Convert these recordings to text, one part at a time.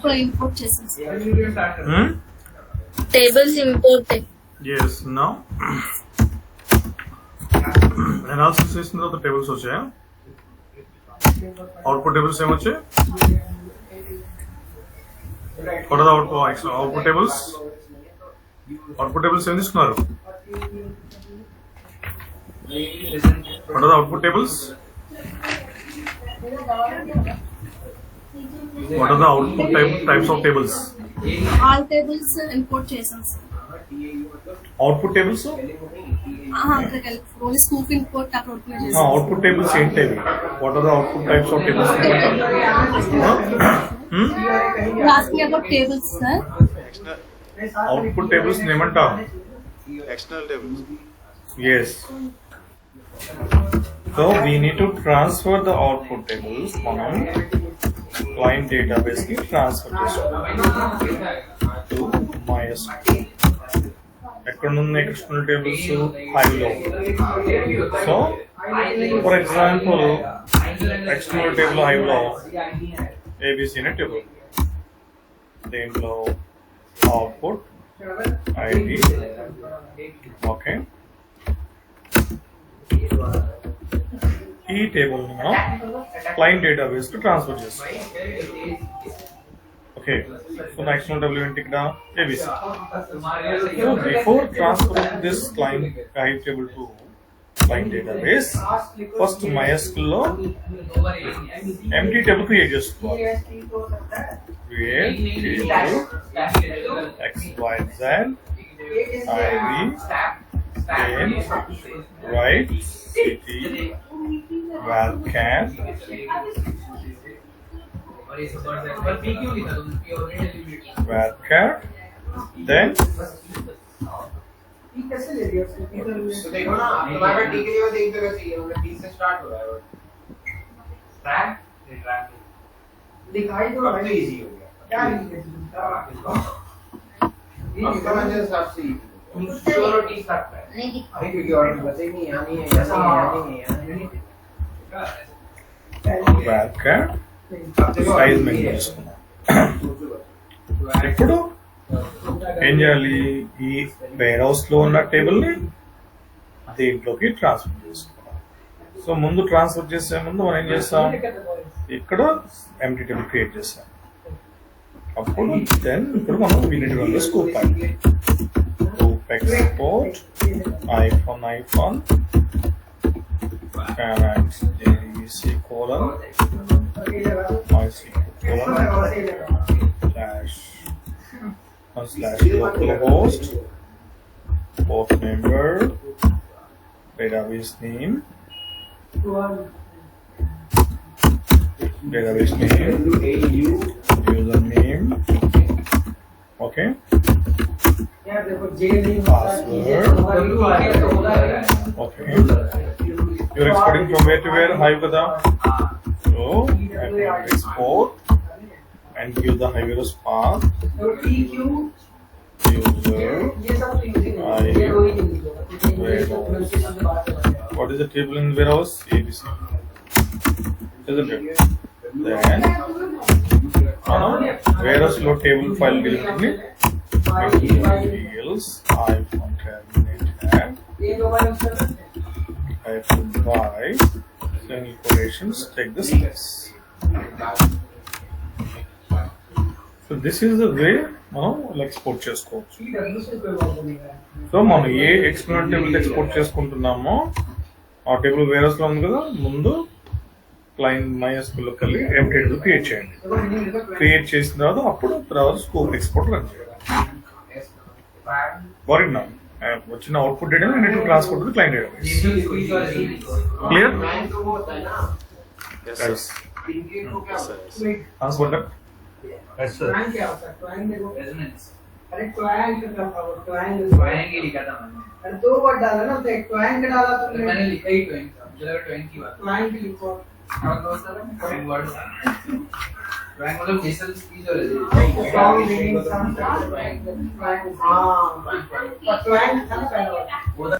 కూడా ఇంపోర్ట్ చేసాం sir. Tables imported. Yes, now analysis చేసిన తర్వాత టేబుల్స్ వచ్చాయా? అవుట్పుట్ టేబుల్స్ ఏమొచ్చాయి? What are the output tables? Output tables ఏం తీసుకున్నారు? What are the output tables? What are the output types of tables? All tables import చేసాం sir. Output tables? అక్కడికి only scoop import అక్కడ open చేసాం. Output tables ఏంటివి? What are the output types of tables? Asking about tables sir. Output tables ఏమంటాం? External tables. Yes. So we need to transfer the output tables from client database ki transfer to MySQL. ఎక్కడున్న external tables Hive లో. So for example external table Hive లో ABC అనే table. దీంట్లో output ID. Okay. ఈ table ని మనం client database కు transfer చేస్తాం. ఓకే, సో నెక్స్ట్ టేబుల్ ఏంటి ఇక్కడ? ABC. So before transferring this client Hive table to client database, first MySQL లో ఎంప్టీ టేబుల్ క్రియేట్ చేసుకోవాలి. Create table XYZ ID name right city varchar then तो देखो ना तुम्हारा ठीक है, ये देख रहे चाहिए मतलब 30 से स्टार्ट हो रहा है ट्रैक दिखाई तो अब तो इजी हो गया। क्या इजी है अब तो मुझे सबसे चलो ठीक सकता है अरे क्योंकि और बचे नहीं यानी है varchar సైజ్ మెన్యూ తీసుకున్నాం. ఇప్పుడు ఏం చేయాలి? ఈ వేర్ హౌస్ లో ఉన్న టేబుల్ ని దీంట్లోకి ట్రాన్స్ఫర్ చేసుకోవాలి. సో ముందు ట్రాన్స్ఫర్ చేసే ముందు మనం ఏం చేస్తాం? ఇక్కడ ఎంప్టీ టేబుల్ క్రియేట్ చేస్తాం. అప్పుడు దెన్ ఇప్పుడు మనం వీనిటి scoop export iPhone JDBC colon slash localhost port number database name username. Okay, password. Okay, you're exporting from where to where? Hive kada. So I can export and give the Hive path. User warehouse. What is the table in warehouse? ABC. Isn't it? Then warehouse load table file directly. Materials iPhone cabinet tab. iPhone 5 single quotations, take the space. So this is the way మనం export చేసుకోవచ్చు. So మనం ఏ external table export చేసుకుంటున్నామో ఆ table వేరస్ లో ఉంది కదా, ముందు client MySQL లోకి వెళ్ళి ఎంప్టీ టేబుల్ క్రియేట్ చేయండి. క్రియేట్ చేసిన తర్వాత స్కోప్ ఎక్స్పోర్ట్ రన్ చేయాలి. బాగున్నా వచ్చిన output data need to transfer to client database. Clear? Transfer Yes, sir. अरे ट्वांग का ट्वांग ही लिखा था मैंने। अरे दो वर्ड डाला ना, तो एक ट्वांग डाला तो मैंने लिखा ही ट्वांग था, जरा ट्वांग की बात ट्वांग लिखो और दो सर ट्वांग वर्ड ट्वांग मतलब नेशनल स्पीच और सॉन्ग मीनिंग सम ट्वांग हां ट्वांग था पहला वर्ड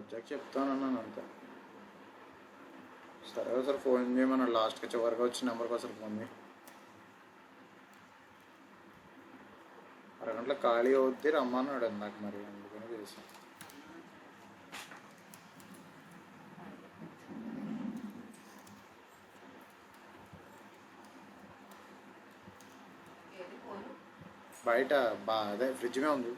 వచ్చాక చెప్తానన్నాను అంతే. సరే ఒకసారి ఫోన్ చేయమన్నాడు లాస్ట్కి, చివరికి వచ్చిన నెంబర్కి ఒకసారి ఫోన్ చేయి. అరగంటలో ఖాళీ అవుద్ది రమ్మన్నాడు నాకు, మరి అందుకని చేసాను. బయట అదే ఫ్రిడ్జ్ మీద ఉంది.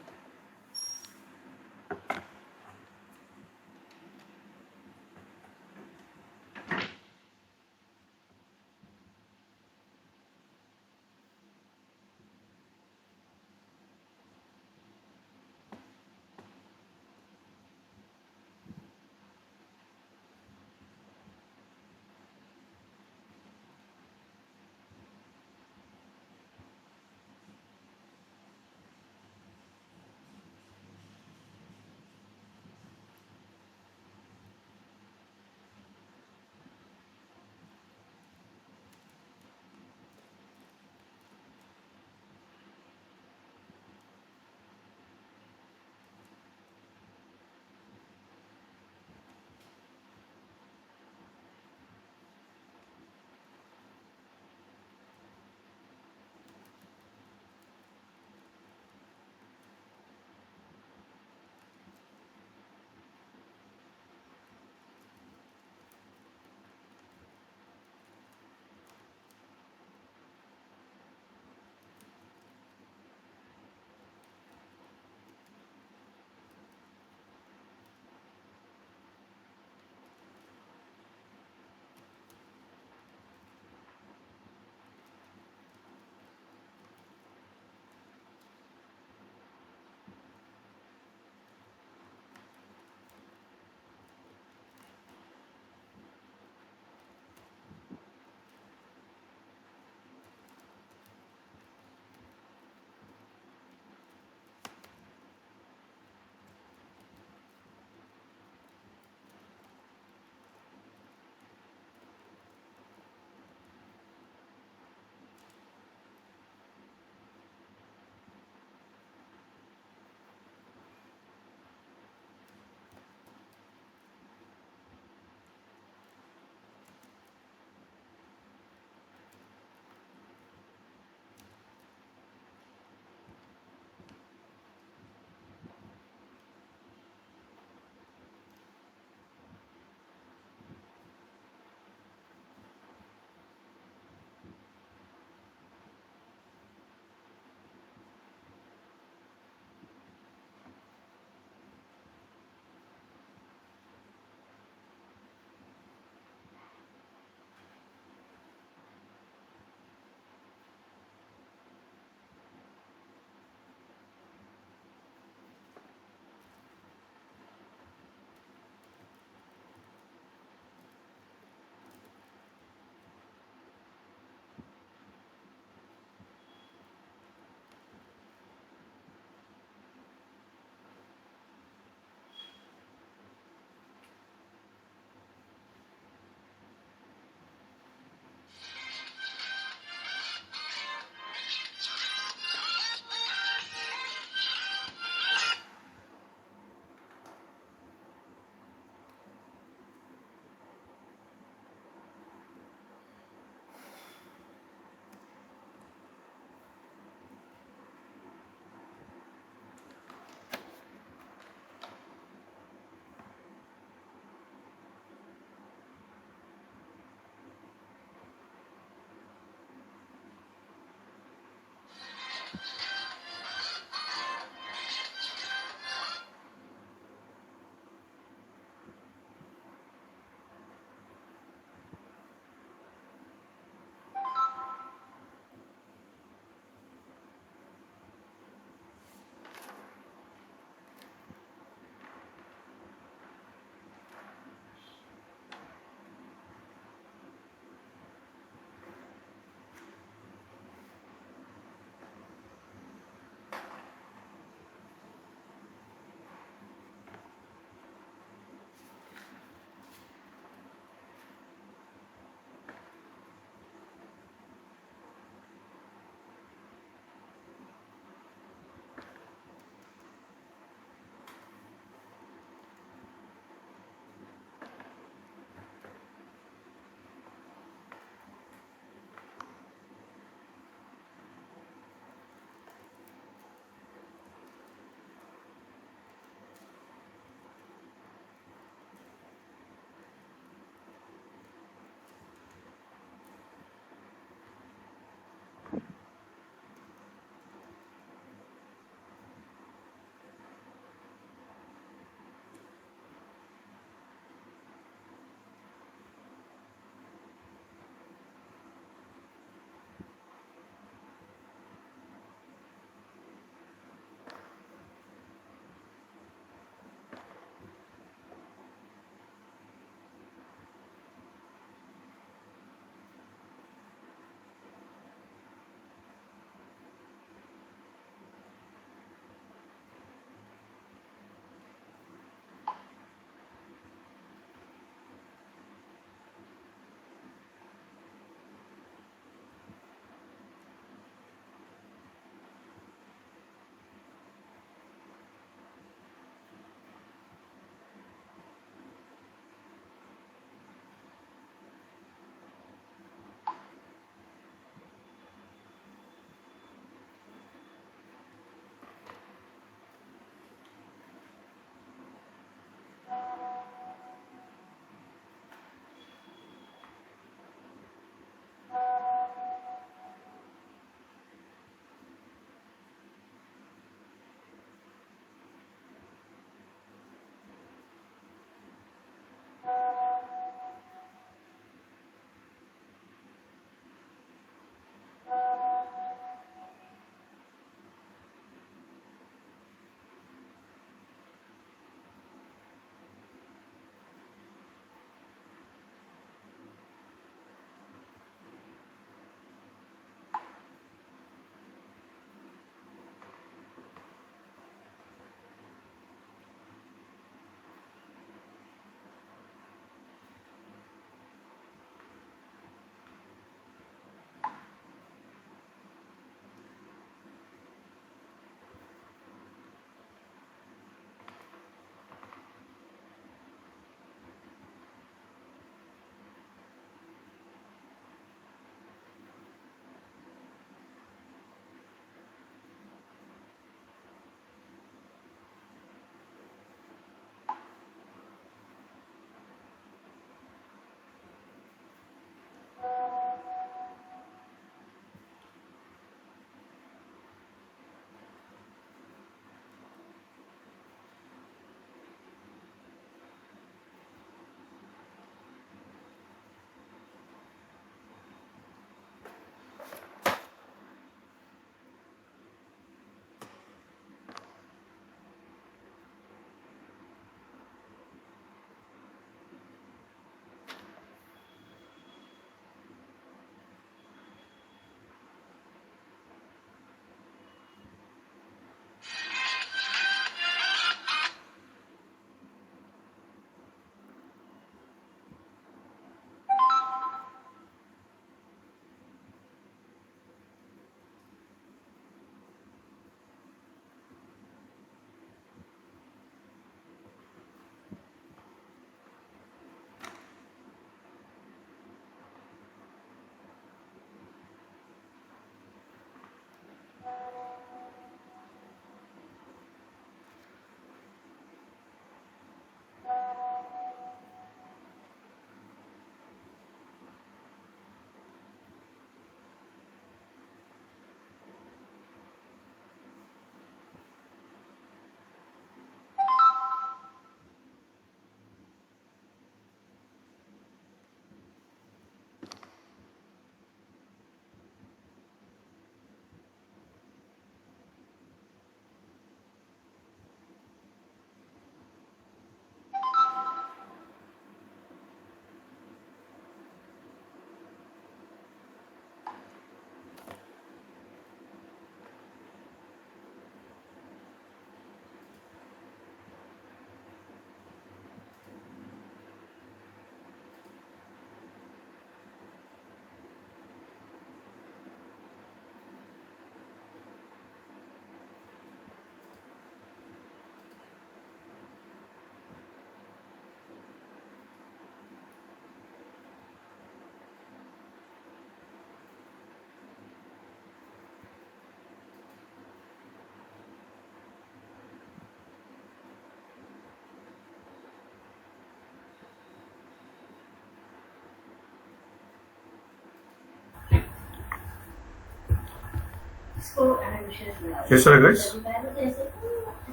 చేశారా గైస్?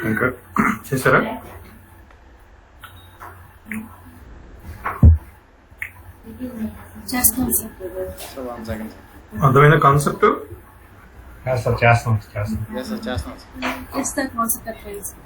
ఇంకా చేశారా? చేస్తాం సార్. సో 1 సెకండ్ అర్థమైన కాన్సెప్ట్? సార్ చేస్తాం సార్ చేస్తున్నాం సార్. చేస్తా కాన్సెప్ట్ అర్థమైంది సార్.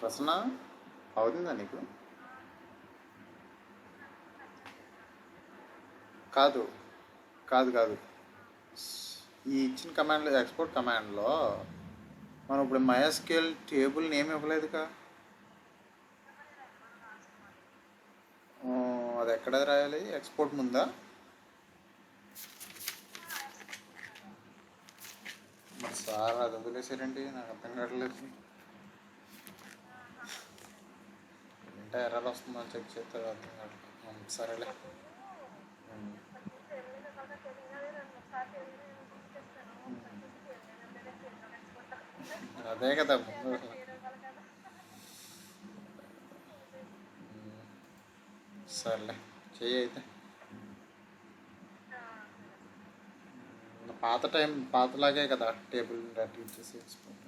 ప్రసన్న అవుతుందా నీకు? కాదు కాదు కాదు, ఈ ఇచ్చిన కమాండ్లో ఎక్స్పోర్ట్ కమాండ్లో మనం ఇప్పుడు MySQL టేబుల్ నేమ్ ఇవ్వలేదుగా. అది ఎక్కడ రాయాలి? ఎక్స్పోర్ట్ ముందా? మరి సార్ అది వదిలేసారండి, నాకు అర్థం కావట్లేదు. అంటే ఎర్రర్ వస్తుందని చెక్ చేస్తే అర్థం కావట్లేదు. సరేలే. అదే కదా ముందు. సర్లే చెయ్యి అయితే. పాతలాగే కదా టేబుల్ డేటా ఇచ్చేసి ఎక్స్పోర్ట్.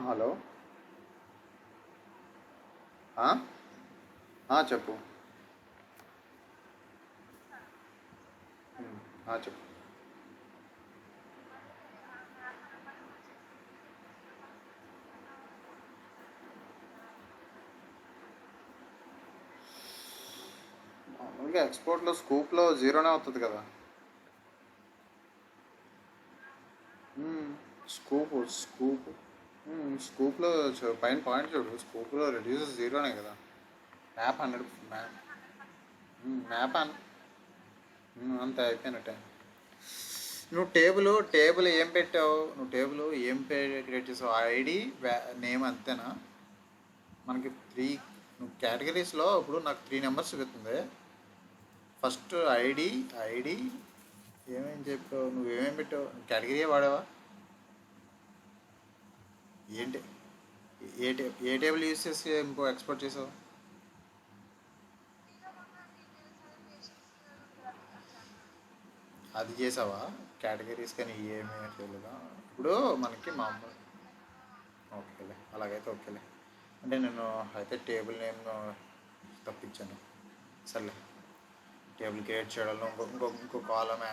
హలో, చెప్పు. చెప్పు. మామూలుగా ఎక్స్పోర్ట్లో స్కూప్లో జీరోనే అవుతుంది కదా. స్కూప్లో పైన పాయింట్ చూడు, స్కూప్లో రెడ్యూసెస్ జీరోనే కదా. మ్యాప్ 100 మ్యాప్ అంతే అయిపోయినట్టే. నువ్వు టేబుల్ ఏం పెట్టావు? నువ్వు టేబుల్ ఏం క్రియేట్ చేసావు? ఐడి నేమ్ అంతేనా? మనకి 3 నువ్వు కేటగిరీస్లో ఇప్పుడు నాకు 3 నెంబర్స్ చూపిస్తుంది. ఫస్ట్ ఐడి ఏమేమి చెప్పావు? నువ్వేమేమి పెట్టావు? కేటగిరీ వాడావా? ఏంటి ఏ టేబుల్ యూజ్ చేసి ఎక్స్పోర్ట్ చేసావు? అది చేసావా? కేటగిరీస్ కానీ ఏమీ చేయలేదా? ఇప్పుడు మనకి మామూలు ఓకేలే, అలాగైతే ఓకేలే. అంటే నేను అయితే టేబుల్ నేమ్ తప్పించాను. సర్లే, టేబుల్ క్రియేట్ చేయడంలో ఇంకో కాలమే.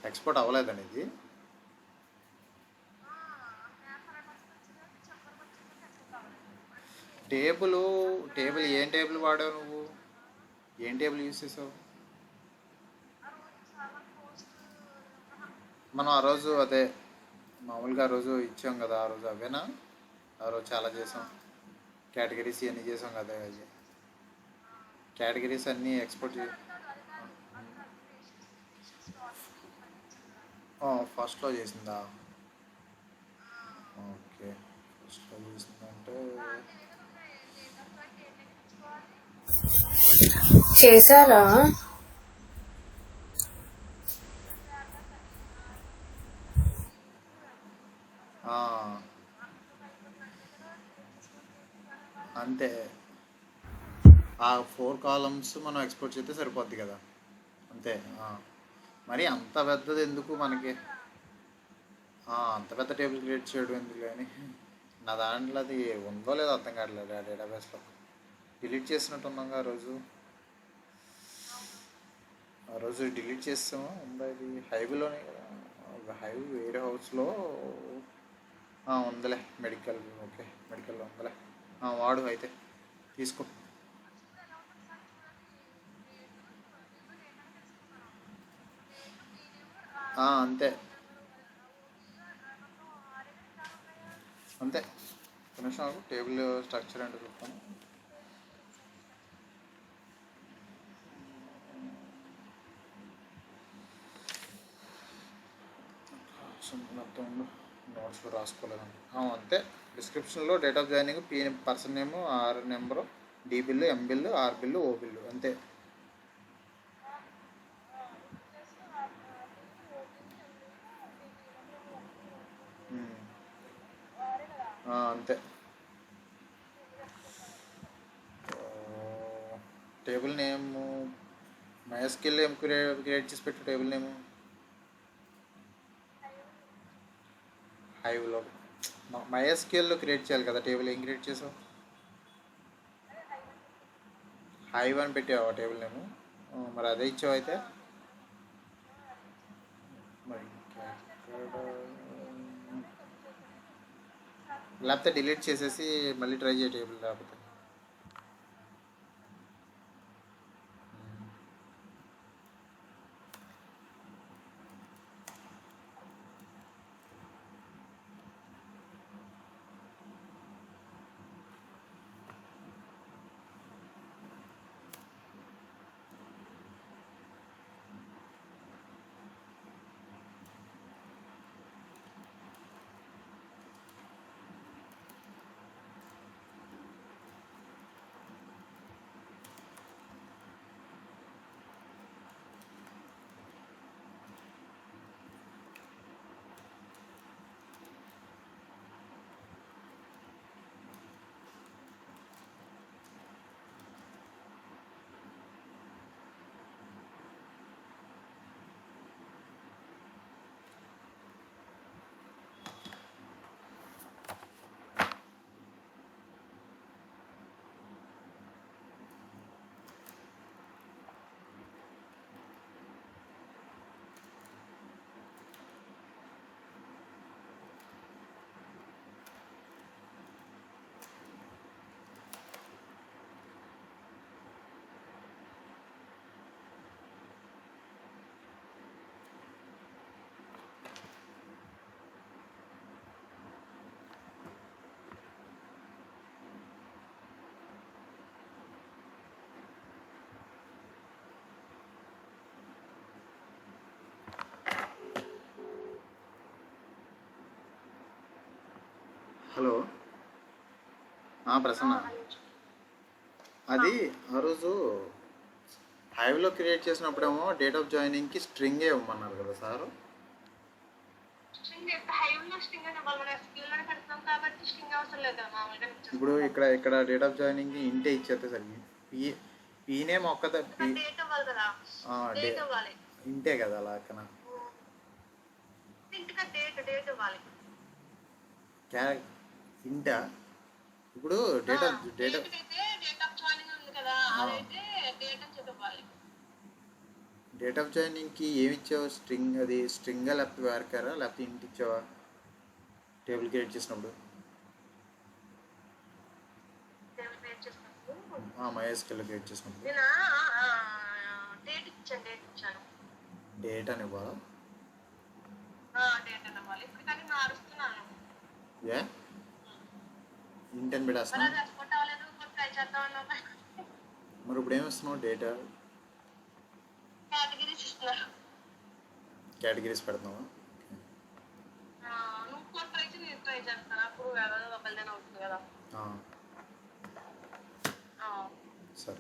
ఎక్స్పోర్ట్ అవ్వలేదండి ఇది. టేబుల్ ఏం టేబుల్ వాడావు నువ్వు? ఏం టేబుల్ యూజ్ చేసావు? మనం ఆ రోజు అదే మామూలుగా ఆ రోజు ఇచ్చాం కదా, ఆ రోజు అవేనా? ఆ రోజు చాలా చేసాం, కేటగిరీస్ అన్నీ చేసాం కదా. అది కేటగిరీస్ అన్నీ ఎక్స్పోర్ట్ ఫస్ట్లో చేసిందా? ఓకే, ఫస్ట్లో చేసిందంటే చేశారా? ఆ, అంతే. ఆ 4 కాలమ్స్ మనం ఎక్స్పోర్ట్ చేస్తే సరిపోద్ది కదా, అంతే. మరి అంత పెద్దది ఎందుకు మనకి, అంత పెద్ద టేబుల్ క్రియేట్ చేయడం ఎందుకు కానీ. నా దాంట్లో అది ఉందో లేదో అర్థం కావట్లేదు ఆ డేటాబేస్లో. డిలీట్ చేసినట్టున్నాగా ఆ రోజు డిలీట్ చేస్తాము. ఉందా ఇది హైవ్లోనే కదా, హైవ్ వేరే హౌస్లో ఉందిలే. మెడికల్, ఓకే మెడికల్లో ఉందిలే. వాడు అయితే తీసుకో. అంతే అంతే. నిమిషం టేబుల్ స్ట్రక్చర్ అంటే చెప్తాను. మొత్తం నోట్స్లో రాసుకోలేదండి. అంతే. డిస్క్రిప్షన్లో date of joining, person name, R number, D bill, M bill, R bill, O bill, అంతే. అంతే. టేబుల్ నేము MySQL ఏం క్రియేట్ చేసి పెట్టు. టేబుల్ నేము హైవ్లో MySQLలో క్రియేట్ చేయాలి కదా టేబుల్. ఏం క్రియేట్ చేసావు? హైవ్ అని పెట్టావు ఆ టేబుల్ నేము. మరి అదే ఇచ్చావు అయితే. మరి లేకపోతే డిలీట్ చేసేసి మళ్ళీ ట్రై చేయ టేబుల్. లేకపోతే హలో ప్రసన్న, అది ఆ రోజు హైవ్లో క్రియేట్ చేసినప్పుడేమో డేట్ ఆఫ్ జాయినింగ్కి స్ట్రింగే ఇవ్వమన్నారు కదా సారు. ఇప్పుడు ఇక్కడ డేట్ ఆఫ్ జాయినింగ్ ఇంటే ఇచ్చేస్తే సరిగ్గి పీనేమ్ ఒక్కదా ఇంటే కదా అలా అక్కన ఇంటా. ఇప్పుడు డేట్ ఆఫ్ జాయినింగ్కి ఏమి ఇచ్చావు? స్ట్రింగ్, అది స్ట్రింగా లేకపోతే వేరకారా లేకపోతే ఇంటి ఇచ్చావా టేబుల్ క్రియేట్ చేసినప్పుడు? MySQL క్రియేట్ చేసినప్పుడు డేట్ అని ఇవ్వాలా? ఏ ఇంటెన్ పెట్టేస్తున్నా. మరి ఇప్పుడు ఏమిస్తున్నావు? Data categories పెడుతున్నావా? ఎవరో ఒకరిదైనా అవుతుంది కదా. సరే.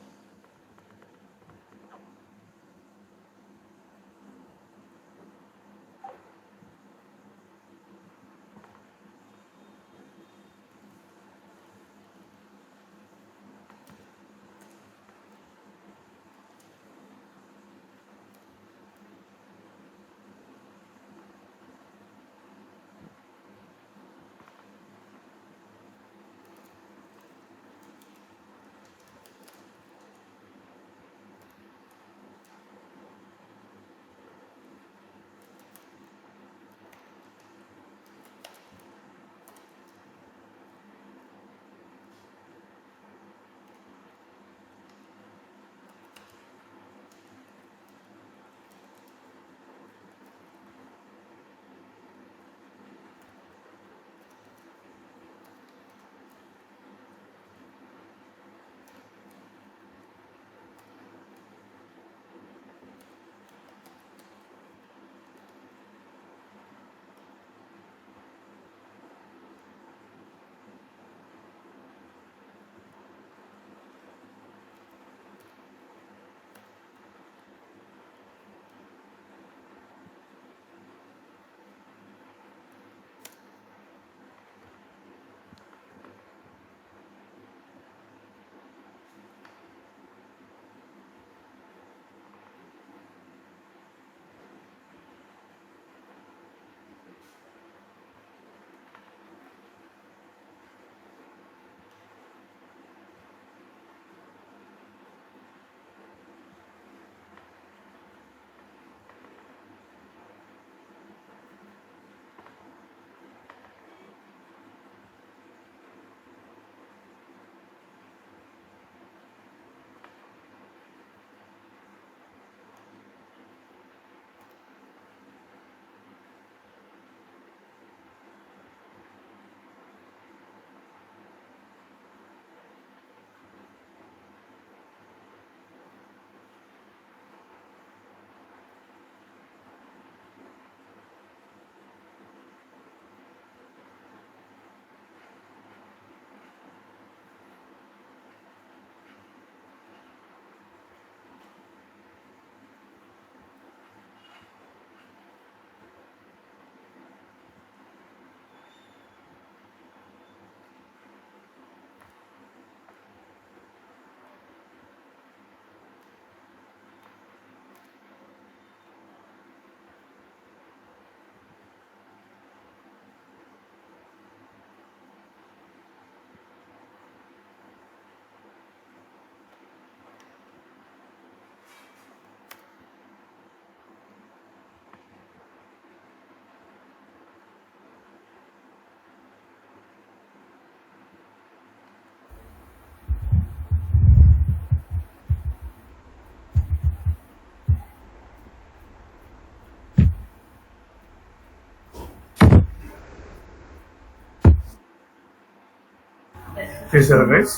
చేశారా guys?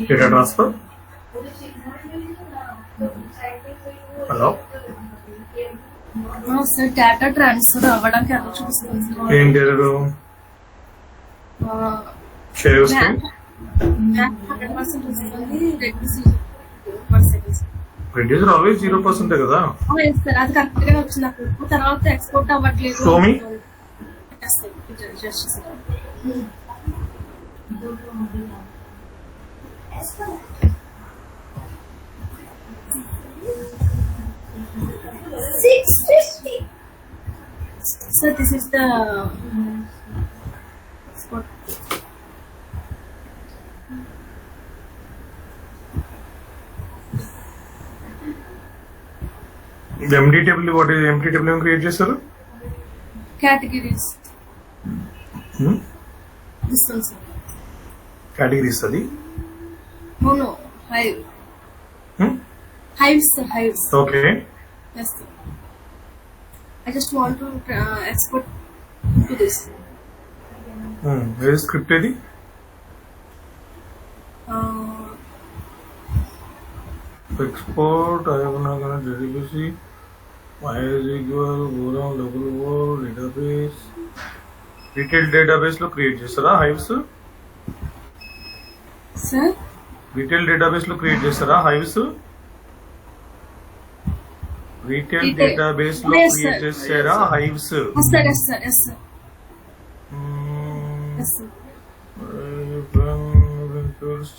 Data transfer. Hello sir data transfer అవ్వడానికి ఎలా చూపిస్తుంది సార్? ఏం చేయరు? షేర్ స్క్రీన్ 100% వస్తుంది, రెడ్యూసర్ ఆల్వేస్ 0% కదా. సార్ అది కరెక్ట్ గా వచ్చింది నాకు. తర్వాత ఎక్స్పోర్ట్ అవ్వట్లేదు. Show me. So this is the spot. Empty table. What is empty table? ఏం క్రియేట్ చేశారు? Categories. This one, sir. Categories అది. No, hive. Hives, sir, hives. Okay. Yes, sir. I just want to export to this. ఏ script ఇది? Export JDBC Y is equal overall double o database retail database లో create చేస్తారా hives? Sir retail database లో create చేస్తారా hives? Retail Retail. Database లో Yes, create sir. చేస్తారా hives? Yes sir yes sir yes sir yes sir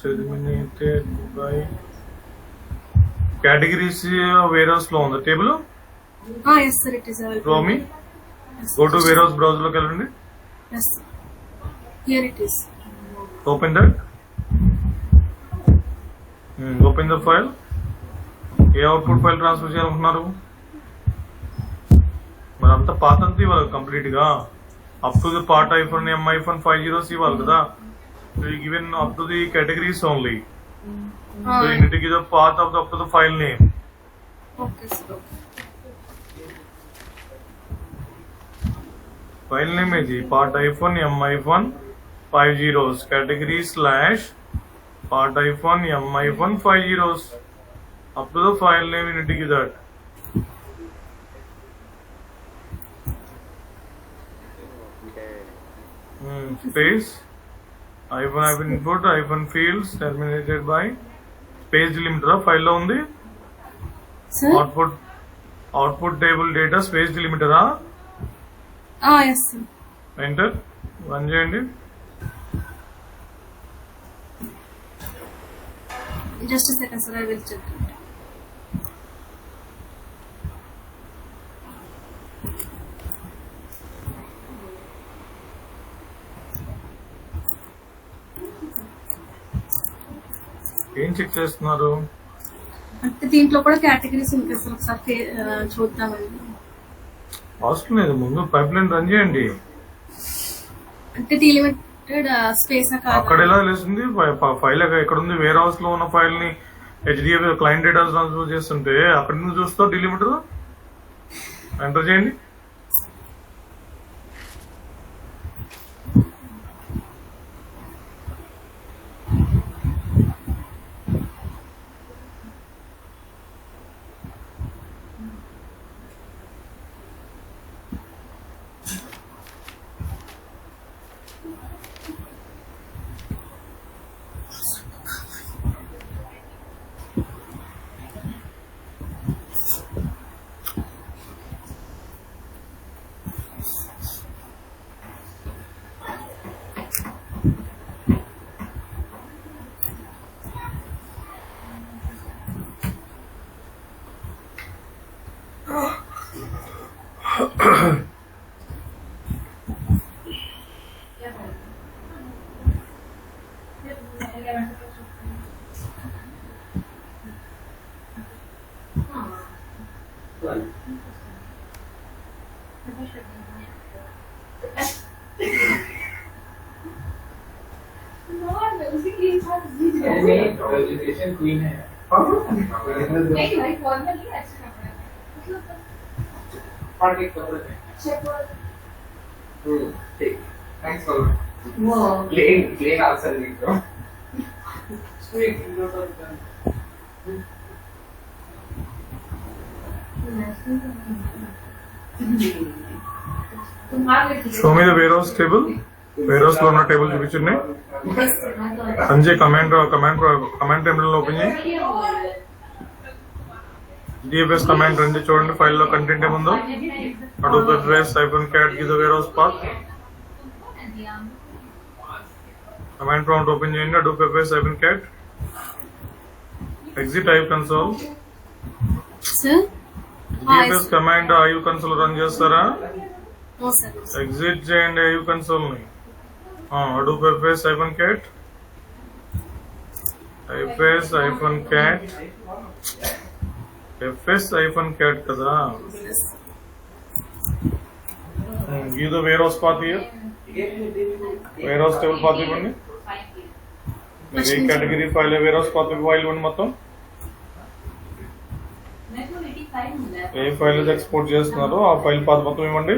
terminated by categories warehouse లో ఉంది table. Yes sir it is రోమి go to warehouse browser లోకి వెళ్ళండి. Yes here it is Open that. Open the file. ఏ output file transfer చేయాలనుకున్నారు? మరి అంత పాత అంతా ఇవ్వాలి కంప్లీట్ గా up to the part iPhone M iPhone 50 ఇవ్వాలి కదా. Given up to the categories only. So you need to give the path of the up to the file name. Okay sir file name ఇది part iPhone M iPhone 50 category slash part iPhone M iPhone 50 up to the file name you need to give that. Space iPhone input iPhone fields terminated by space delimiter file lo undi. Sir output table data space delimiter yes sir enter run cheyandi. Just second sir I will check. ఏం check చేస్తున్నారు? అంటే దీంట్లో కూడా categories ఉంటాయి sir ఒకసారి చూద్దామండి. అవసరం లేదు, ముందు పైప్ లైన్ రన్ చేయండి. అంటే డీలిమిటెడ్ స్పేస్ అక్కడ ఎలా తెలుస్తుంది ఫైల్ ఎక్కడ ఉంది? వేర్ హౌస్ లో ఉన్న ఫైల్ ని హెచ్డిఎఫ్ క్లయింట్ డేటా ట్రాన్స్ఫర్ చేస్తుంటే అక్కడి నుంచి చూస్తా డెలిమిటర్ ఎంటర్ చేయండి. एजुकेशन क्वीन है नहीं भाई फॉर्मल ही अच्छा कपड़ा पार्ट एक कपड़ा ठीक थैंक्स फॉर वो प्लेन आंसर लिख दो straight show me the warehouse table. Warehouse లో ఉన్న టేబుల్ చూపించండి. సంజయ్ కమాండ్ టేబుల్ ఓపెన్ చేయి. డిఎఫ్ఎస్ కమాండ్ రండి, చూడండి ఫైల్ లో కంటెంట్ ఏముందో. Hadoop FS -cat give the warehouse path. Command prompt open చేయండి. Hadoop FS -cat exit Hive console. Sir DFS command Hive console run చేస్తారా? No sir exit చేయండి Hive console ని. Adobe FS -cat -cat కదా. Give the warehouse path here. Warehouse table path ఇవ్వండి. మీరు ఏ category file warehouse path file ఇవ్వండి. మొత్తం ఏ file అయితే ఎక్స్పోర్ట్ చేస్తున్నారో ఆ ఫైల్ పాత్ మొత్తం ఇవ్వండి.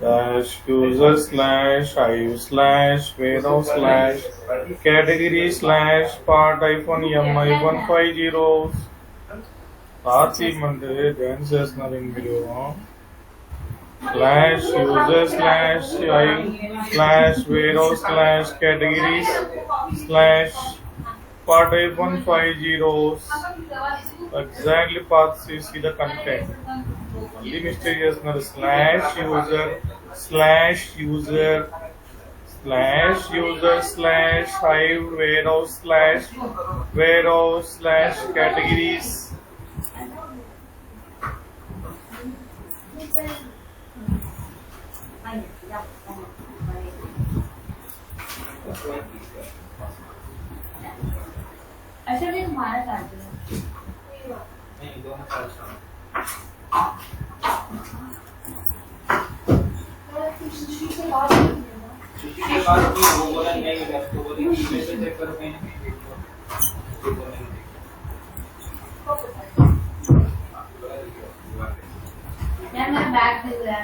Slash user slash IU slash warehouse slash category slash part -M-150 రాసేయమంటే డ్యాన్స్ చేస్తున్నారు మీరు slash user slash I slash warehouse slash categories slash part -150 exactly path see the content మళ్ళీ mistake చేస్తున్నారు slash user slash hive warehouse slash categories अच्छा भी हमारा charger है नहीं दोनों साल के बाद भी वो बोला नहीं है उसको बोली कि मैसेज चेक करो कहीं ना कहीं यार मेरा बैग मिल रहा है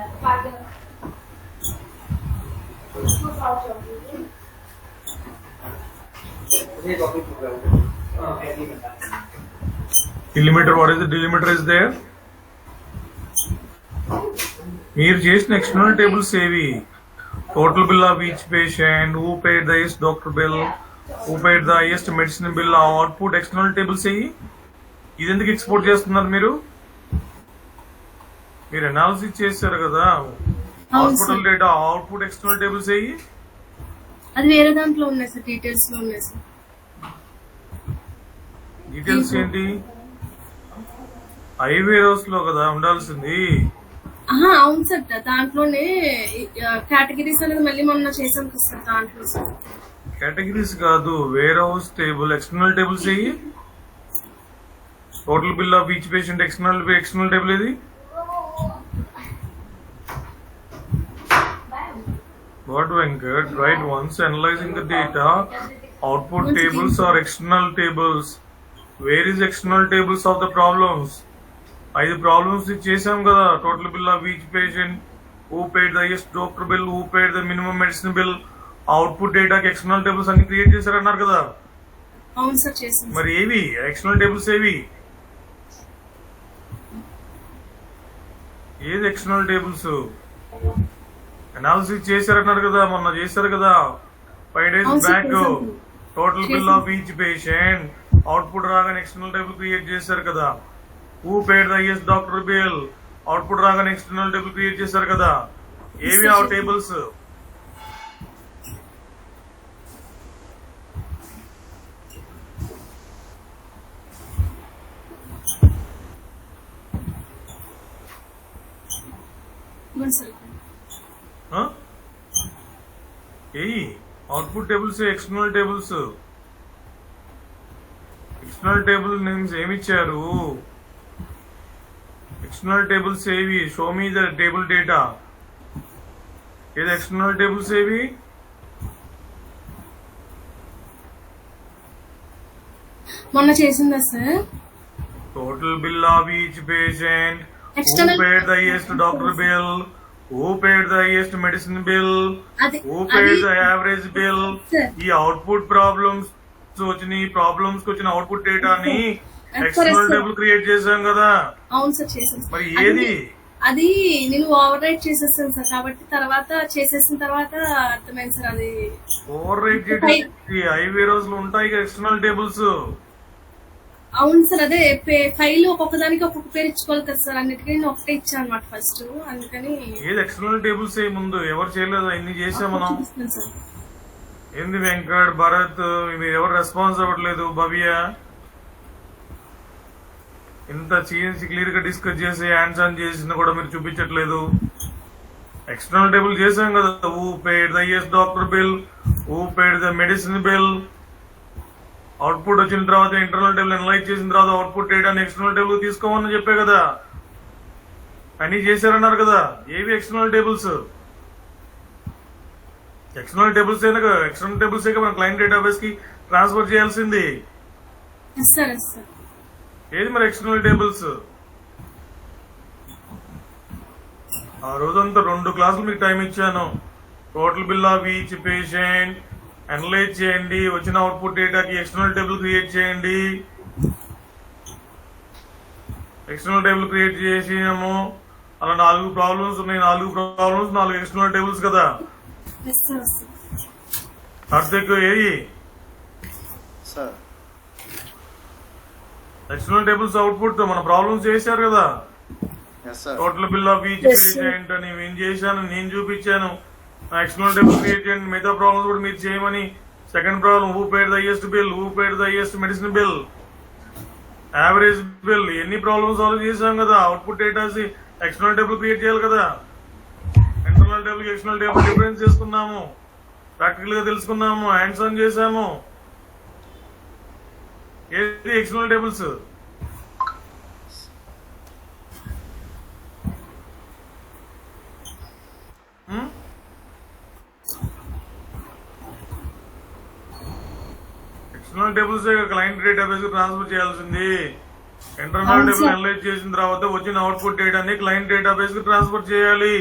ये कॉपी पूरा हां ऐसे ही बता delimiter what is the delimiter is there మీరు చేసిన ఎక్స్టర్నల్ టేబుల్స్ ఏవి total bill of each patient who paid the highest doctor bill who paid the highest medicine bill ఆ అవుట్పుట్ ఎక్స్టర్నల్ టేబుల్స్ ఏవి ఇది ఎందుకు ఎక్స్పోర్ట్ చేస్తున్నారు మీరు అనాలిసిస్ చేశారు కదా hospital data output external tables ఏవి అది వేరే దాంట్లో ఉన్నాయి సార్, డీటెయిల్స్ లో ఉన్నాయి సార్. డీటెయిల్స్ ఏంటి ఐవేర్ హౌస్ లో కదా ఉండాల్సింది. అవును సార్, దాంట్లోనే కేటగిరీస్ అనేది మళ్ళీ మొన్న చేసాం కదా సార్, దాంట్లో సార్. కేటగిరీస్ కాదు, warehouse table external tables ఏవి total bill of each patient external table ఏది What Venkat, right? Once analyzing the data, output tables are external tables. Where is external tables of the problems? ఐదు problems చేసాం కదా, total bill of each patient, who paid the highest doctor bill, who paid the minimum medicine bill, output డేటాకి external tables అన్ని create చేశారన్నారు కదా. అవును sir, చేసాం. మరి ఏవి ఎక్స్టర్నల్ టేబుల్స్ ఏవి? ఏది ఎక్స్టర్నల్ టేబుల్స్? అనాలిసిస్ చేశారన్నారు కదా, మొన్న చేశారు కదా 5 days back. Total bill of each patient output రాగానే ఎక్స్టర్నల్ టేబుల్ క్రియేట్ చేశారు కదా. Who paid the highest doctor bill output రాగానే ఎక్స్టర్నల్ టేబుల్ క్రియేట్ చేశారు కదా. ఏవి ఆ టేబుల్స్? ఏయి output tables, external tables. External table names ఏమిచ్చారు? ఎక్స్టర్నల్ టేబుల్స్ ఏవి? Show me the table data. ఏది ఎక్స్టర్నల్ టేబుల్స్ ఏవి? మొన్న చేసిందా సార్? Total bill of each patient, who paid the highest doctor bill, who paid the highest medicine bill, who paid the average bill. ఈ output problems వచ్చిన output డేటాని external table create చేసాం కదా. అవును సార్, చేసాం. మరి ఏది? అది నేను ఓవర్ రైట్ చేసేసాను సార్, కాబట్టి తర్వాత చేసేసిన తర్వాత అర్థమైంది సార్. అది ఓవర్ రైట్ చేయడానికి ఐవేర్ హౌస్ లో ఉంటాయి ఎక్స్టర్నల్ టేబుల్స్. అవును సార్, అదే ఫైల్ ఒక్కొక్క దానికి ఒక్కొక్క పేరు ఇచ్చుకోవాలి కదా సార్, అన్నిటికీ నేను ఒకటే ఇచ్చాను అనమాట ఫస్ట్. అందుకని ఏది ఎక్స్టర్నల్ టేబుల్స్ ముందు ఎవరు చేయలేదు, ఇన్ని చేసాం మనం. చూపిస్తాను సార్. ఏంది వెంకట్, భరత్, మీరు ఎవరు రెస్పాన్స్ అవ్వట్లేదు? భవ్య ఇంత క్లియర్ గా డిస్కస్ చేసి హ్యాండ్స్ ఆన్ చేసిన కూడా మీరు చూపించట్లేదు. ఎక్స్టర్నల్ టేబుల్ చేసాం కదా, who paid the highest doctor bill, who paid the medicine bill. Output వచ్చిన తర్వాత ఇంటర్నల్ టేబుల్ అనలైజ్ చేసిన తర్వాత అవుట్పుట్ డేటాని ఎక్స్టర్నల్ టేబుల్ తీసుకోమని చెప్పే కదా. అన్ని చేశారన్నారు కదా. ఏవి ఎక్స్టర్నల్ టేబుల్స్? ఎక్స్టర్నల్ టేబుల్స్ మనం క్లయింట్ డేటాబేస్ కి ట్రాన్స్ఫర్ చేయాల్సింది. Yes sir, yes sir. ఏది మరి ఎక్స్టర్నల్ టేబుల్స్? ఆ రోజంతా 2 క్లాసులు మీకు టైం ఇచ్చాను. Total bill of each patient analyse చేయండి, వచ్చిన అవుట్పుట్ డేటాకి ఎక్స్టర్నల్ టేబుల్ క్రియేట్ చేయండి. ఎక్స్టర్నల్ టేబుల్ క్రియేట్ చేసినాము. అలా 4 ప్రాబ్లమ్స్ ఉన్నాయి. 4 ప్రాబ్లమ్స్ 4 ఎక్స్టర్నల్ టేబుల్స్ కదా. Yes sir, yes sir. Karthik ఏది సార్ ఎక్స్టర్నల్ టేబుల్స్ అవుట్పుట్ మన ప్రాబ్లమ్స్ చేశారు కదా. Yes sir. Total bill of each Yes, sir. Patient అని ఏం చేశాను, నేను చూపించాను. ఎక్స్టర్నల్ టేబుల్ క్రియేట్ చేయండి, మిగతా ప్రాబ్లమ్స్ కూడా మీరు చేయమని. Second problem, who paid the highest bill, who paid the highest medicine bill, average bill, ఎన్ని ప్రాబ్లమ్స్ సాల్వ్ చేశాం కదా. Output datas external table create చేయాలి కదా. Internal table external table difference చేసుకున్నాము, ప్రాక్టికల్ గా తెలుసుకున్నాము, హ్యాండ్స్ ఆన్ చేశాము. ఏది external tables? External tables client database కు ట్రాన్స్ఫర్ చేయాల్సింది. ఇంటర్నల్ అవును టేబుల్ సార్. అనలైజ్ చేసిన తర్వాత వచ్చిన అవుట్పుట్ డేటాని క్లయింట్ డేటాబేస్ కు ట్రాన్స్ఫర్ చేయాలి.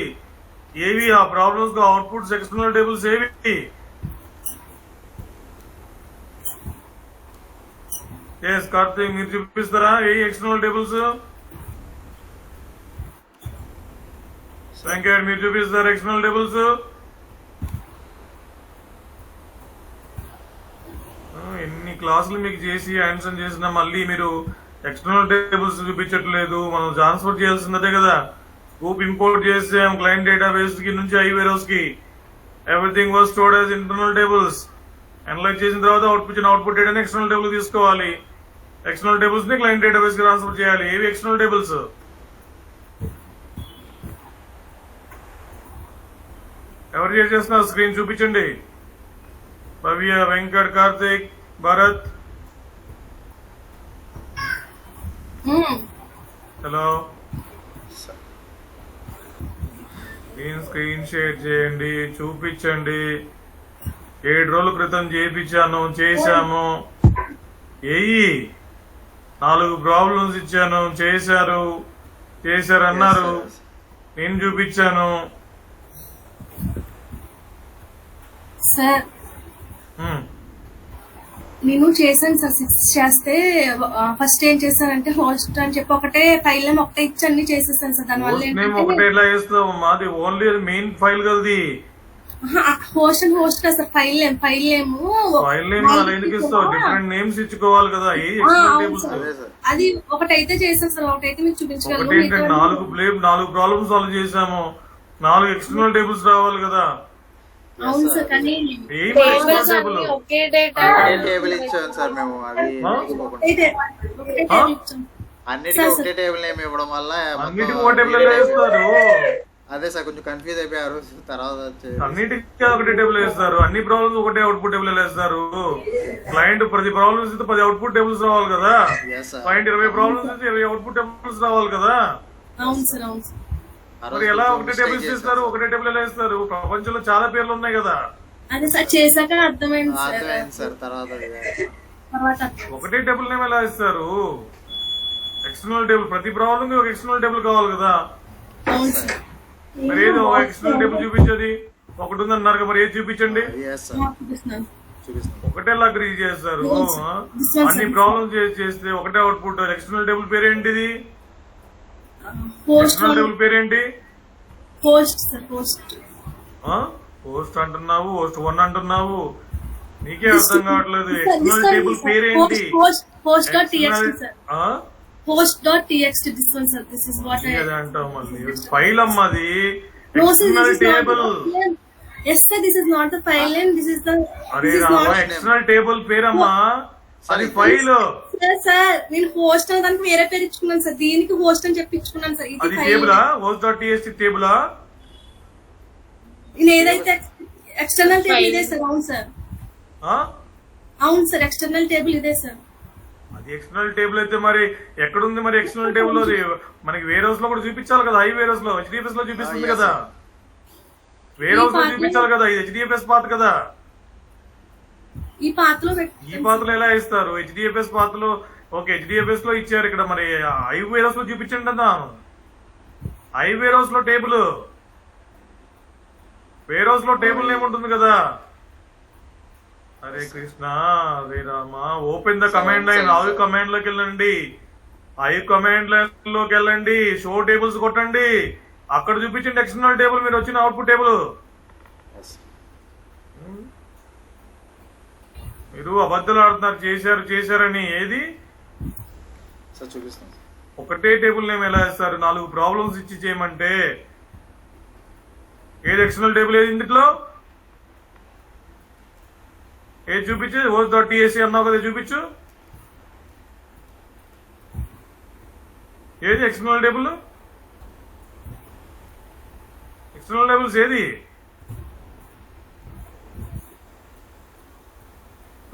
ఏవి ఆ ప్రాబ్లమ్స్ కు అవుట్పుట్స్ ఎక్స్టర్నల్ టేబుల్స్ ఏవి? ఎస్ కార్తీక్, మీరు చూపిస్తారా ఏ ఎక్స్టర్నల్ టేబుల్స్? వెంకట్, మీరు చూపిస్తారా ఎక్స్టర్నల్ టేబుల్స్? ఎన్ని క్లాసులు మీకు చేసి ఆన్సర్ చేసినా మళ్ళీ మీరు ఎక్స్టర్నల్ టేబుల్స్ చూపించట్లేదు. మనం ట్రాన్స్ఫర్ చేయాల్సిందే కదా. గ్రూప్ ఇంపోర్ట్ చేసాం క్లయింట్ డేటాబేస్ కి నుంచి ఐవేరోస్ కి. Everything was stored as internal tables. Analyse చేసిన తర్వాత అవుట్పుట్ డేటాని ఎక్స్టర్నల్ టేబుల్ తీసుకోవాలి. ఎక్స్టర్నల్ టేబుల్స్ ని క్లయింట్ డేటాబేస్ కి ట్రాన్స్ఫర్ చేయాలి. ఏవి ఎక్స్టర్నల్ టేబుల్స్? ఎవరు చేస్తున్నారు? స్క్రీన్ చూపించండి. Bhavya, Venkat, Karthik, Bharat. Hello, screen share చేయండి, చూపించండి. 7 రోజుల క్రితం చేశాము. ఏయి 4 ప్రాబ్లమ్స్ ఇచ్చాను, చేశారన్నారు, నేను చూపించాను. సార్ నేను చేశాను సార్. 6 చేస్తే ఫస్ట్ ఏం చేశానంటే హోస్ట్ అని చెప్పి ఒకటే ఫైల్ నేమ్ ఒకటే ఇచ్చి అన్ని చేసేసాను సార్. దానివల్ల పోస్ట్ నేమ్ ఒకటే ఎట్లా చేస్తావు? మాది ఓన్లీ మెయిన్ ఫైల్ కలది. హోస్ట్ అండ్ హోస్ట్ కదా sir. File name file name అలా ఎందుకు ఇస్తావు? డిఫరెంట్ నేమ్స్ ఇచ్చుకోవాలి కదా. ఏ ఎక్స్టర్నల్ టేబుల్స్? అదే సార్. అది ఒకటైతే చేశాను సార్. ఒకటైతే మీకు చూపించగలను. ఒకటి ఏంటంటే 4 ప్రాబ్లమ్స్ సాల్వ్ చేసాము. 4 ఎక్స్టర్నల్ టేబుల్స్ రావాలి కదా. అవును సార్, కానీ ఏం tables ఎక్స్టర్నల్ టేబుల్? అన్ని ఒకే డేటా ఒకటే టేబుల్ ఇచ్చాను సార్ మేము. అవి తీసుకోకుండా ఒకటే టేబుల్ ఇచ్చాం. అన్నిటికీ ఒకటే టేబుల్ నేమ్ ఇవ్వడం వల్ల మొత్తం అన్నిటికీ ఒక టేబుల్ వేస్తారు. అదే సార్ కొంచెం కన్ఫ్యూజ్ అయిపోయారు. తర్వాత అన్నిటికీ ఒకటే టేబుల్ వేస్తారు. అన్ని ప్రాబ్లమ్స్ ఒకటే అవుట్పుట్ టేబుల్ వేస్తారు. క్లయింట్ ప్రతి ప్రాబ్లమ్స్ ఇస్తే 10 అవుట్పుట్ టేబుల్స్ రావాలి కదా. Yes, sir. క్లయింట్ 20 ప్రాబ్లమ్స్ ఇస్తే 20 అవుట్పుట్ టేబుల్స్ రావాలి కదా. అవును సార్, అవును సార్. ఆ మరి రోజు ఎలా కొంచెం ఒకటే mistake టేబుల్స్ చేశాను. ఇస్తారు? ఒకటే టేబుల్ ఎలా ఇస్తారు? ప్రపంచంలో చాలా పేర్లు ఉన్నాయి కదా. అదే సార్ చేశాక అర్థమైంది సార్. అర్థమైంది సార్. తర్వాత తర్వాత ఒకటే టేబుల్ నేమ్ ఎలా ఇస్తారు? ఎక్స్టర్నల్ టేబుల్ ప్రతి ప్రాబ్లం ఒక ఎక్స్టర్నల్ టేబుల్ కావాలి కదా. అవును సార్. మరి ఏదో ఎక్స్టర్నల్ టేబుల్ చూపించేది ఒకటి ఉందన్నారు కదా. మరి ఏది చూపించండి. yes sir. చూపిస్తున్నాను. చూపిస్తాం. ఒకటేలా అగ్రీ చేస్తారు. Yes, sir. This one, అన్ని sir. ప్రాబ్లమ్స్ చేస్తే ఒకటే అవుట్పుట్. ఎక్స్టర్నల్ టేబుల్ పేరేంటిది? పోస్ట్ ఎక్స్టర్నల్ టేబుల్ పేరేంటి? Post sir. పోస్ట్ అంటున్నావు, పోస్ట్ 1 అంటున్నావు. నీకే అర్థం కావట్లేదు. ఎక్స్టర్నల్ టేబుల్ పేరేంటి? Post dot TXT External- sir. ఆ? Post dot TXT this one sir. This is what I అదే అంటావు మళ్ళీ. ఫైల్ అమ్మది. No, sir, external this is not table. the file. Yes, sir, this is not the file name. This is the. అరే This is Rama, not. External table పేరమ్మా. అది file. Sir నేను host అనే దానికి వేరే పేరు ఇచ్చుకున్నాను సార్. దీనికి హోస్ట్ అని చెప్పి ఇచ్చుకున్నాను సార్. ఇది అది ఫైల్. టేబులా? హోస్ట్ డాట్ టీఎస్టీ టేబులా? నేను ఏదైతే ఎక్స్టర్నల్ టేబుల్ ఇదే సార్. అవును సార్, అవును సార్. ఎక్స్టర్నల్ టేబుల్ ఇదే సార్. అది ఎక్స్టర్నల్ టేబుల్ అయితే మరి ఎక్కడుంది మరి ఎక్స్టర్నల్ టేబుల్? అది మనకి వేరే హౌస్ లో కూడా చూపించాలి కదా. హై వేరే హౌస్ లో, హెచ్డిఎఫ్ఎస్ లో చూపిస్తుంది Yes, కదా. sir. వేరే హౌస్ లో చూపించాలి కదా, ఇది హెచ్డిఎఫ్ఎస్ పాత కదా. ఈ పాతలో ఈ పాత్రలు ఎలా ఇస్తారు? హెచ్డిఎఫ్ఎస్ పాత్రలు ఓకే హెచ్డిఎఫ్ఎస్ లో ఇచ్చారు, ఇక్కడ మరి ఐ వేర్ హౌస్ లో చూపించండి అన్నాను. ఐ వేర్ హౌస్ లో టేబుల్, వేర్ హౌస్ లో టేబుల్ ఏముంటుంది కదా. Hare Krishna Hare Rama. Open the command line, I command లోకి వెళ్ళండి, ఐ కమాండ్ లైన్ లోకి వెళ్ళండి, షో టేబుల్స్ కొట్టండి, అక్కడ చూపించండి ఎక్స్టర్నల్ టేబుల్, మీరు వచ్చిన అవుట్పుట్ టేబుల్. మీరు అబద్ధాలు ఆడుతున్నారు, చేశారని. ఏది సార్ చూపిస్తాం. ఒకటే టేబుల్ నేమ్ ఎలా ఇస్తారు? 4 ప్రాబ్లమ్స్ ఇచ్చి చేయమంటే ఏది ఎక్స్టర్నల్ టేబుల్? ఏది ఇందులో ఏది చూపించు? OS.TSC అన్నావు కదా, చూపించు. ఏది ఎక్స్టర్నల్ టేబుల్? ఎక్స్టర్నల్ టేబుల్స్ ఏది?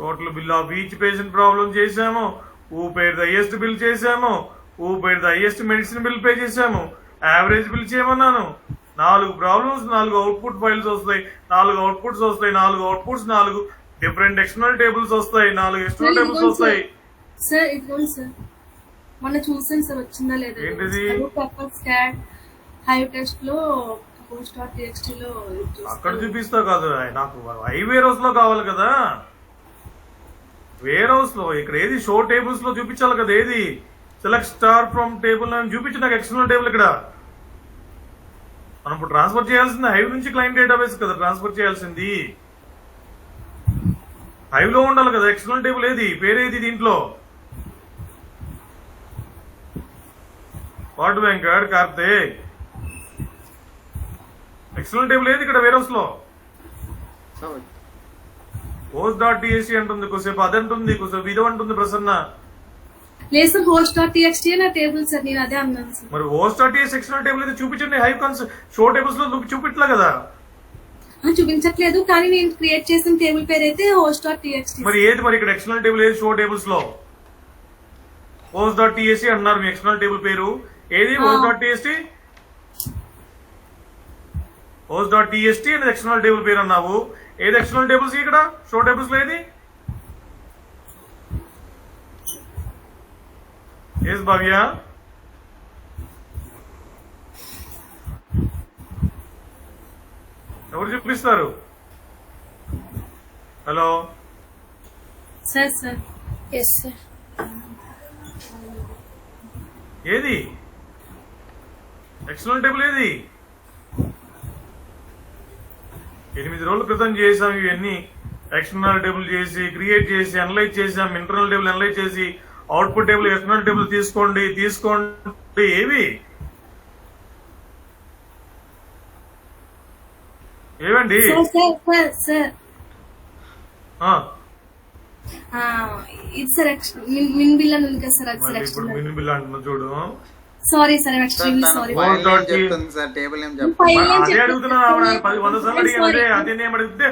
Total bill of each patient problem చేశాము, who paid the highest bill చేశాము, who paid the highest medicine bill pay చేశాము, యావరేజ్ బిల్ చేయమన్నాను. 4 ప్రాబ్లమ్స్, 4 అవుట్పుట్ ఫైల్స్ వస్తాయి, 4 అవుట్పుట్స్ వస్తాయి, 4 అవుట్పుట్స్, 4 డిఫరెంట్ ఎక్స్టర్నల్ టేబుల్స్ వస్తాయి, 4 external tables వస్తాయి. Sir ఇదిగోండి sir, మొన్న చూసాను సార్, వచ్చిందా లేదా? ఏంటిది? స్కాట్ హైవ్ టెస్ట్ లో post.txt లో అక్కడ చూపిస్తా కాదు, నాకు ఐ వేర్ హౌస్ లో కావాలి కదా. వేర్ హౌస్ లో ఇక్కడ ఏది షో టేబుల్స్ లో చూపించాలి కదా. ఏది సెలెక్ట్ స్టార్ ఫ్రమ్ టేబుల్ అని చూపించి నాకు ఎక్స్టర్నల్ టేబుల్. ఇక్కడ మనం ఇప్పుడు ట్రాన్స్ఫర్ చేయాల్సింది హైవ్ నుంచి క్లయింట్ డేటాబేస్ కదా ట్రాన్స్ఫర్ చేయాల్సింది. హైవ్ లో ఉండాలి కదా ఎక్స్టర్నల్ టేబుల్. ఏది పేరేది దీంట్లో? What Venkat Karthik external table ఏది ఇక్కడ వేర్ హౌస్ లో? OS.TSC అంటుంది, కొద్దిసేపు అది అంటుంది, కొద్దిసేపు ఇది అంటుంది ప్రసన్న. లేదు సార్, host.txt నా టేబుల్ సార్, నేను అదే అన్నాను సార్. మరి OS.TSC ఎక్స్టర్నల్ టేబుల్ అయితే చూపించండి. హైవ్ షో టేబుల్స్ లో చూపించలే కదా. చూపించట్లేదు, కానీ నేను క్రియేట్ చేసిన టేబుల్ పేరు అయితే host.txt. మరి ఏది మరి ఇక్కడ ఎక్స్టర్నల్ టేబుల్ ఏది షో టేబుల్స్ లో? OS.TSC అన్నారు మీ ఎక్స్టర్నల్ టేబుల్ పేరు. ఏది OS.TSC? OS.TSC అనేది ఎక్స్టర్నల్ టేబుల్ పేరు అన్నావు. ఏది ఎక్స్టర్నల్ టేబుల్స్ ఇక్కడ షో టేబుల్స్ లో? ఏది ఎస్ భవ్య? ఎవరు చూపిస్తారు? Hello sir sir yes sir. ఏది ఎక్స్టర్నల్ టేబుల్? ఏది 8 రోజుల క్రితం చేసాం ఇవన్నీ. ఎక్స్టర్నల్ టేబుల్ చేసి క్రియేట్ చేసి అనలైజ్ చేసాం, ఇంటర్నల్ టేబుల్ అనలైజ్ చేసి అవుట్పుట్ టేబుల్ ఎక్స్టర్నల్ టేబుల్ తీసుకోండి. ఏవి ఏవండి? ఇది సార్ మిన్ బిల్ అని ఉంది కదా సార్, అది సార్ ఇప్పుడు మిన్ బిల్ అంటున్నా చూడు. Sorry sir, extremely sorry. Table name అదే అడుగుతున్నా, 100 సార్లు అడిగాను. అదే నేమ్ అడిగితే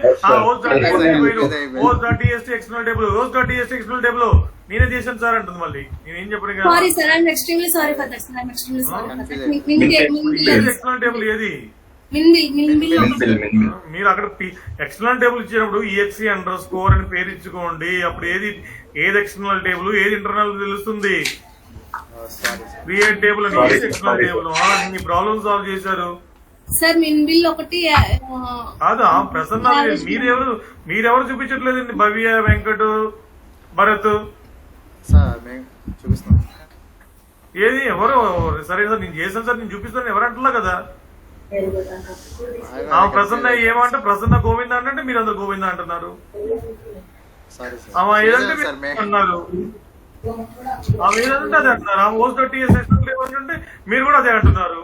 OS.TSC external table, OS.TSC external table నేనే చేశాను సార్ అంటుంది. మళ్ళీ నేనేం చెప్పను. Sorry sir, I'm extremely sorry for that sir, I'm extremely sorry for that. External table ఏది? మిన్ బిల్. మీరు అక్కడ ఎక్స్టర్నల్ టేబుల్ ఇచ్చినప్పుడు EXE__ అని పేరు ఇచ్చుకోండి. అప్పుడు ఏది ఎక్స్టర్నల్ టేబుల్ ఏది ఇంటర్నల్ తెలుస్తుంది. క్రియేట్ టేబుల్ అని ఎక్స్టర్నల్ టేబుల్. మీ ప్రాబ్లమ్ సాల్వ్ చేశారు సార్. మిన్ బిల్ ఒకటి కాదా ప్రసన్న? మీరెవరు చూపించట్లేదండి? భవ్య, వెంకట్, భరత్ చూపిస్తాం. ఏది ఎవరు? సరే సార్ నేను చేశాను సార్, నేను చూపిస్తాను ఎవరు అంటున్నా కదా. ప్రసన్న ఏమంటే ప్రసన్న గోవింద అంటే మీరు అందరు గోవింద అంటున్నారు. ఏదంటే అన్నారు, ఏదంటే అదే అంటున్నారు. OS.TSC అంటే మీరు కూడా అదే అంటున్నారు.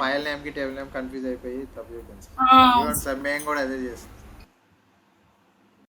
ఫైల్ నేమ్ కి టేబుల్ నేమ్ కన్ఫ్యూజ్ అయిపోయి తప్పు చెప్పాను సార్. మేము కూడా అదే చేస్తాం.